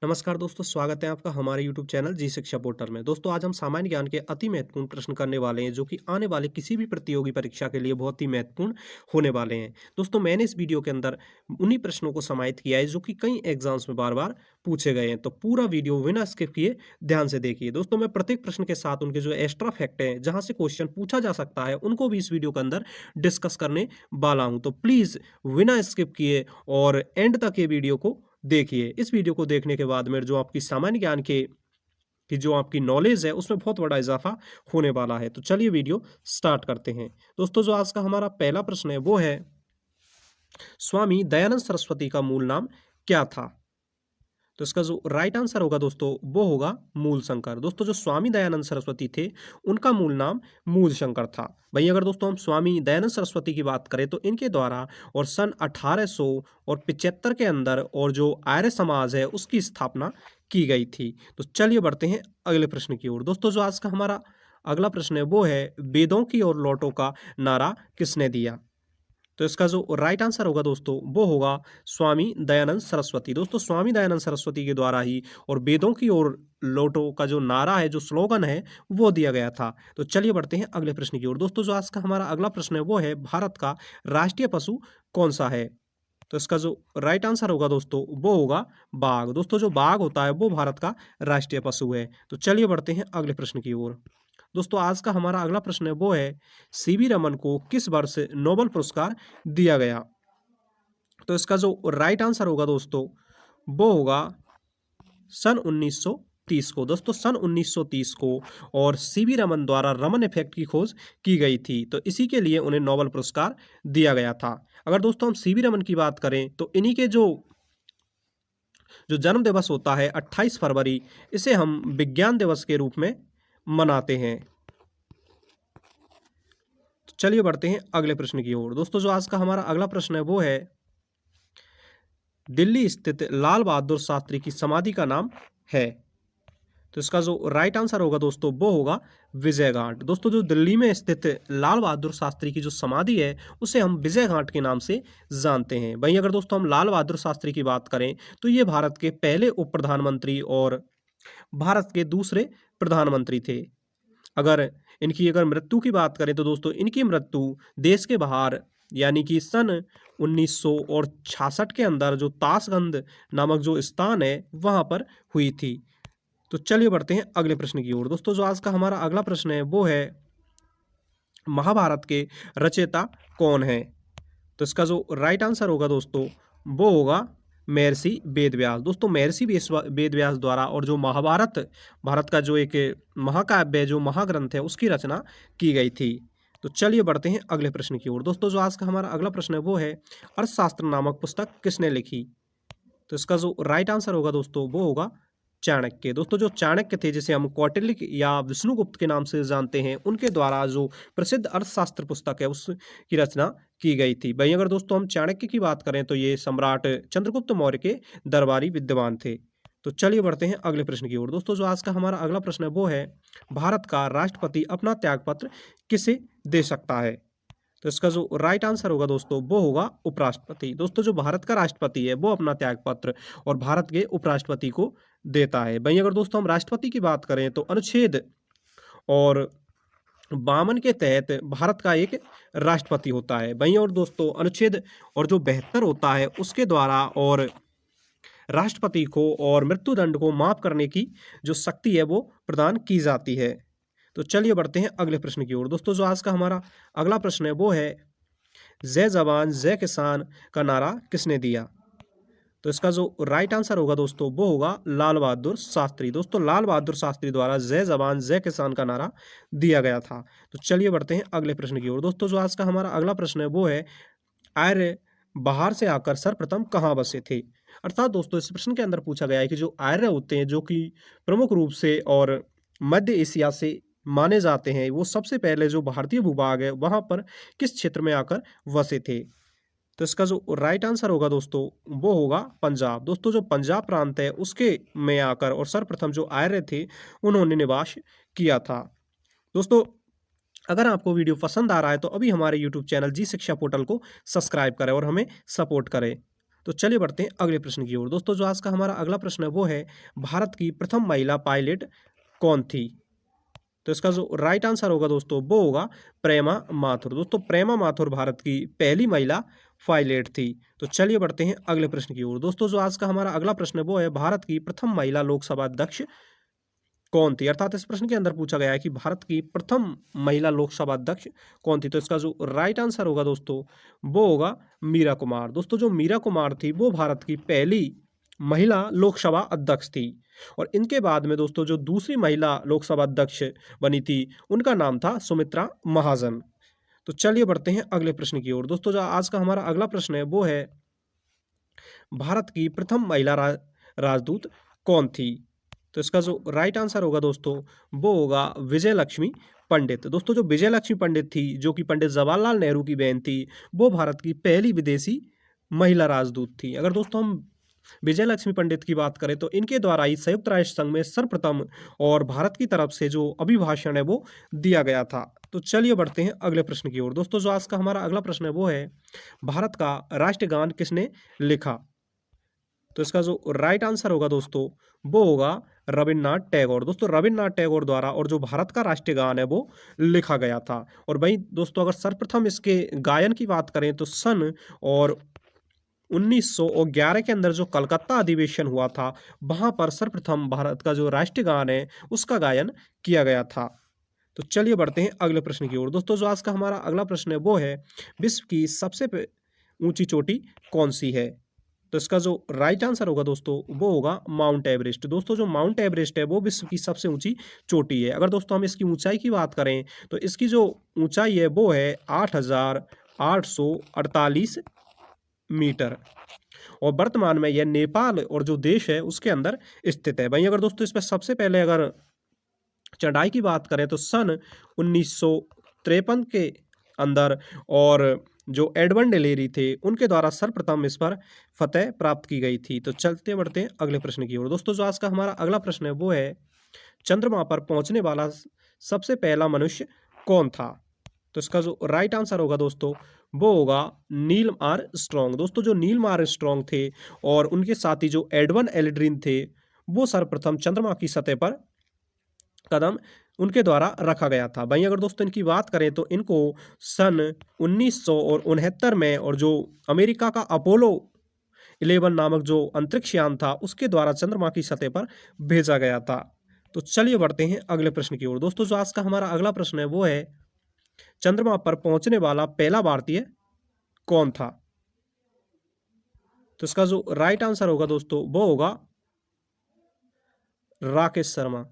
नमस्कार दोस्तों, स्वागत है आपका हमारे YouTube चैनल जी शिक्षा पोर्टल में। दोस्तों, आज हम सामान्य ज्ञान के अति महत्वपूर्ण प्रश्न करने वाले हैं, जो कि आने वाले किसी भी प्रतियोगी परीक्षा के लिए बहुत ही महत्वपूर्ण होने वाले हैं। दोस्तों, मैंने इस वीडियो के अंदर उन्हीं प्रश्नों को समाहित किया है, जो कि कई एग्जाम्स में बार-बार पूछे गए हैं। तो पूरा वीडियो बिना स्किप किए ध्यान से देखिए। दोस्तों, मैं प्रत्येक प्रश्न के साथ उनके जो एक्स्ट्रा फैक्ट हैं, जहाँ से क्वेश्चन पूछा जा सकता है, उनको भी इस वीडियो के अंदर डिस्कस करने वाला हूँ। तो प्लीज़ बिना स्किप किए और एंड तक ये वीडियो को देखिए। इस वीडियो को देखने के बाद में जो आपकी सामान्य ज्ञान के की जो आपकी नॉलेज है, उसमें बहुत बड़ा इजाफा होने वाला है। तो चलिए वीडियो स्टार्ट करते हैं। दोस्तों, जो आज का हमारा पहला प्रश्न है वो है, स्वामी दयानंद सरस्वती का मूल नाम क्या था? तो इसका जो राइट आंसर होगा दोस्तों, वो होगा मूल शंकर। दोस्तों, जो स्वामी दयानंद सरस्वती थे, उनका मूल नाम मूल शंकर था। वहीं अगर दोस्तों हम स्वामी दयानंद सरस्वती की बात करें, तो इनके द्वारा और सन 1875 के अंदर और जो आर्य समाज है, उसकी स्थापना की गई थी। तो चलिए बढ़ते हैं अगले प्रश्न की ओर। दोस्तों, जो आज का हमारा अगला प्रश्न है वो है, वेदों की ओर लौटो का नारा किसने दिया? तो इसका जो राइट आंसर होगा दोस्तों, वो होगा स्वामी दयानंद सरस्वती। दोस्तों, स्वामी दयानंद सरस्वती के द्वारा ही और वेदों की ओर लौटो का जो नारा है, जो स्लोगन है, वो दिया गया था। तो चलिए बढ़ते हैं अगले प्रश्न की ओर। दोस्तों, जो आज का हमारा अगला प्रश्न है वो है, भारत का राष्ट्रीय पशु कौन सा है? तो इसका जो राइट आंसर होगा दोस्तों, वो होगा बाघ। दोस्तों, जो बाघ होता है वो भारत का राष्ट्रीय पशु है। तो चलिए बढ़ते हैं अगले प्रश्न की ओर। दोस्तों, आज का हमारा अगला प्रश्न है वो है, सीवी रमन को किस वर्ष नोबेल पुरस्कार दिया गया? तो इसका जो राइट आंसर होगा दोस्तों, वो होगा सन 1930 को। दोस्तों, सन 1930 को और सीवी रमन द्वारा रमन इफेक्ट की खोज की गई थी, तो इसी के लिए उन्हें नोबेल पुरस्कार दिया गया था। अगर दोस्तों हम सीवी रमन की बात करें, तो इन्हीं के जो जो जन्म दिवस होता है 28 फरवरी, इसे हम विज्ञान दिवस के रूप में मनाते हैं। तो चलिए बढ़ते हैं अगले प्रश्न की ओर। दोस्तों, जो आज का हमारा अगला प्रश्न है वो है, दिल्ली स्थित लाल बहादुर शास्त्री की समाधि का नाम है? तो इसका जो राइट आंसर होगा दोस्तों, वो होगा विजय घाट। दोस्तों, जो दिल्ली में स्थित लाल बहादुर शास्त्री की जो समाधि है, उसे हम विजय घाट के नाम से जानते हैं। वहीं अगर दोस्तों हम लाल बहादुर शास्त्री की बात करें, तो ये भारत के पहले उप प्रधानमंत्री और भारत के दूसरे प्रधानमंत्री थे। अगर मृत्यु की बात करें, तो दोस्तों इनकी मृत्यु देश के बाहर, यानी कि सन 1966 के अंदर जो ताशगंज नामक जो स्थान है, वहां पर हुई थी। तो चलिए बढ़ते हैं अगले प्रश्न की ओर। दोस्तों, जो आज का हमारा अगला प्रश्न है वो है, महाभारत के रचयिता कौन है? तो इसका जो राइट आंसर होगा दोस्तों, वो होगा महर्षि वेदव्यास। दोस्तों, महर्षि वेदव्यास द्वारा और जो महाभारत, भारत का जो एक महाकाव्य है, जो महाग्रंथ है, उसकी रचना की गई थी। तो चलिए बढ़ते हैं अगले प्रश्न की ओर। दोस्तों, जो आज का हमारा अगला प्रश्न है वो है, अर्थशास्त्र नामक पुस्तक किसने लिखी? तो इसका जो राइट आंसर होगा दोस्तों, वो होगा चाणक्य। दोस्तों, जो चाणक्य थे, जिसे हम कौटिल्य या विष्णुगुप्त के नाम से जानते हैं, उनके द्वारा जो प्रसिद्ध अर्थशास्त्र पुस्तक है, उसकी रचना की गई थी। वहीं अगर दोस्तों हम चाणक्य की बात करें, तो ये सम्राट चंद्रगुप्त मौर्य के दरबारी विद्वान थे। तो चलिए बढ़ते हैं अगले प्रश्न की ओर। दोस्तों, जो आज का हमारा अगला प्रश्न है वो है, भारत का राष्ट्रपति अपना त्यागपत्र किसे दे सकता है? तो इसका जो राइट आंसर होगा दोस्तों, वो होगा उपराष्ट्रपति। दोस्तों, जो भारत का राष्ट्रपति है, वो अपना त्यागपत्र और भारत के उपराष्ट्रपति को देता है। वहीं अगर दोस्तों हम राष्ट्रपति की बात करें, तो अनुच्छेद और 52 के तहत भारत का एक राष्ट्रपति होता है। वहीं और दोस्तों अनुच्छेद और जो 72 होता है, उसके द्वारा और राष्ट्रपति को और मृत्युदंड को माफ करने की जो शक्ति है, वो प्रदान की जाती है। तो चलिए बढ़ते हैं अगले प्रश्न की ओर। दोस्तों, जो आज का हमारा अगला प्रश्न है वो है, जय जवान जय किसान का नारा किसने दिया? तो इसका जो राइट आंसर होगा दोस्तों, वो होगा लाल बहादुर शास्त्री। दोस्तों, लाल बहादुर शास्त्री द्वारा जय जवान जय किसान का नारा दिया गया था। तो चलिए बढ़ते हैं अगले प्रश्न की ओर। दोस्तों, जो आज का हमारा अगला प्रश्न है वो है, आर्य बाहर से आकर सर्वप्रथम कहाँ बसे थे? अर्थात दोस्तों, इस प्रश्न के अंदर पूछा गया है कि जो आर्य होते हैं, जो कि प्रमुख रूप से और मध्य एशिया से माने जाते हैं, वो सबसे पहले जो भारतीय भूभाग है, वहां पर किस क्षेत्र में आकर बसे थे? तो इसका जो राइट आंसर होगा दोस्तों, वो होगा पंजाब। दोस्तों, जो पंजाब प्रांत है, उसके में आकर और सर्वप्रथम जो आर्य थे, उन्होंने निवास किया था। दोस्तों, अगर आपको वीडियो पसंद आ रहा है, तो अभी हमारे यूट्यूब चैनल जी शिक्षा पोर्टल को सब्सक्राइब करें और हमें सपोर्ट करें। तो चलिए बढ़ते हैं अगले प्रश्न की ओर। दोस्तों जो आज का हमारा अगला प्रश्न है वो है, भारत की प्रथम महिला पायलट कौन थी? तो इसका जो राइट आंसर होगा दोस्तों वो होगा प्रेमा माथुर। दोस्तों प्रेमा माथुर भारत की पहली महिला पायलट थी। तो चलिए बढ़ते हैं अगले प्रश्न की ओर। दोस्तों जो आज का हमारा अगला प्रश्न है वो है, भारत की प्रथम महिला लोकसभा अध्यक्ष कौन थी? अर्थात इस प्रश्न के अंदर पूछा गया है कि भारत की प्रथम महिला लोकसभा अध्यक्ष कौन थी? तो इसका जो राइट आंसर होगा दोस्तों वो होगा मीरा कुमार। दोस्तों जो मीरा कुमार थी वो भारत की पहली महिला लोकसभा अध्यक्ष थी। और इनके बाद में दोस्तों जो दूसरी महिला लोकसभा अध्यक्ष बनी थी उनका नाम था सुमित्रा महाजन। तो चलिए बढ़ते हैं अगले प्रश्न की ओर। दोस्तों जो आज का हमारा अगला प्रश्न है वो है, भारत की प्रथम महिला राजदूत कौन थी? तो इसका जो राइट आंसर होगा दोस्तों वो होगा विजय लक्ष्मी पंडित। दोस्तों जो विजय लक्ष्मी पंडित थी जो कि पंडित जवाहरलाल नेहरू की बहन थी, वो भारत की पहली विदेशी महिला राजदूत थी। अगर दोस्तों हम विजय लक्ष्मी पंडित की बात करें तो इनके द्वारा ही संयुक्त राष्ट्र संघ में सर्वप्रथम और भारत की तरफ से जो अभिभाषण है वो दिया गया था। तो चलिए बढ़ते हैं अगले प्रश्न की ओर। दोस्तों जो आज का हमारा अगला प्रश्न है वो है, भारत का राष्ट्रगान किसने लिखा? तो इसका जो राइट आंसर होगा दोस्तों वो होगा रविन्द्रनाथ टैगोर। दोस्तों रविन्द्रनाथ टैगोर द्वारा और जो भारत का राष्ट्रीय गान है वो लिखा गया था। और वहीं दोस्तों अगर सर्वप्रथम इसके गायन की बात करें तो सन और 1911 के अंदर जो कलकत्ता अधिवेशन हुआ था वहां पर सर्वप्रथम भारत का जो राष्ट्रीय गान है उसका गायन किया गया था। तो चलिए बढ़ते हैं अगले प्रश्न की ओर। दोस्तों जो आज का हमारा अगला प्रश्न है वो है, विश्व की सबसे ऊंची चोटी कौन सी है? तो इसका जो राइट आंसर होगा दोस्तों वो होगा माउंट एवरेस्ट। दोस्तों जो माउंट एवरेस्ट है वो विश्व की सबसे ऊंची चोटी है। अगर दोस्तों हम इसकी ऊंचाई की बात करें तो इसकी जो ऊंचाई है वो है 8,848 मीटर। और वर्तमान में यह नेपाल और जो देश है उसके अंदर स्थित है। वहीं अगर दोस्तों इस पर सबसे पहले अगर चढ़ाई की बात करें तो सन 1953 के अंदर और जो एडवर्ड हिलेरी थे उनके द्वारा सर्वप्रथम इस पर फतेह प्राप्त की गई थी। तो चलते बढ़ते हैं अगले प्रश्न की ओर। दोस्तों जो आज का हमारा अगला प्रश्न है वो है, चंद्रमा पर पहुंचने वाला सबसे पहला मनुष्य कौन था? तो इसका जो राइट आंसर होगा दोस्तों वो होगा नील आर्मस्ट्रांग। दोस्तों जो नील आर्मस्ट्रांग थे और उनके साथी जो एडवर्ड एल्ड्रिन थे वो सर्वप्रथम चंद्रमा की सतह पर कदम उनके द्वारा रखा गया था। वहीं अगर दोस्तों इनकी बात करें तो इनको सन 1969 में और जो अमेरिका का अपोलो 11 नामक जो अंतरिक्ष यान था उसके द्वारा चंद्रमा की सतह पर भेजा गया था। तो चलिए बढ़ते हैं अगले प्रश्न की ओर। दोस्तों जो आज का हमारा अगला प्रश्न है वो है, चंद्रमा पर पहुंचने वाला पहला भारतीय कौन था? तो इसका जो राइट आंसर होगा दोस्तों वो होगा राकेश शर्मा।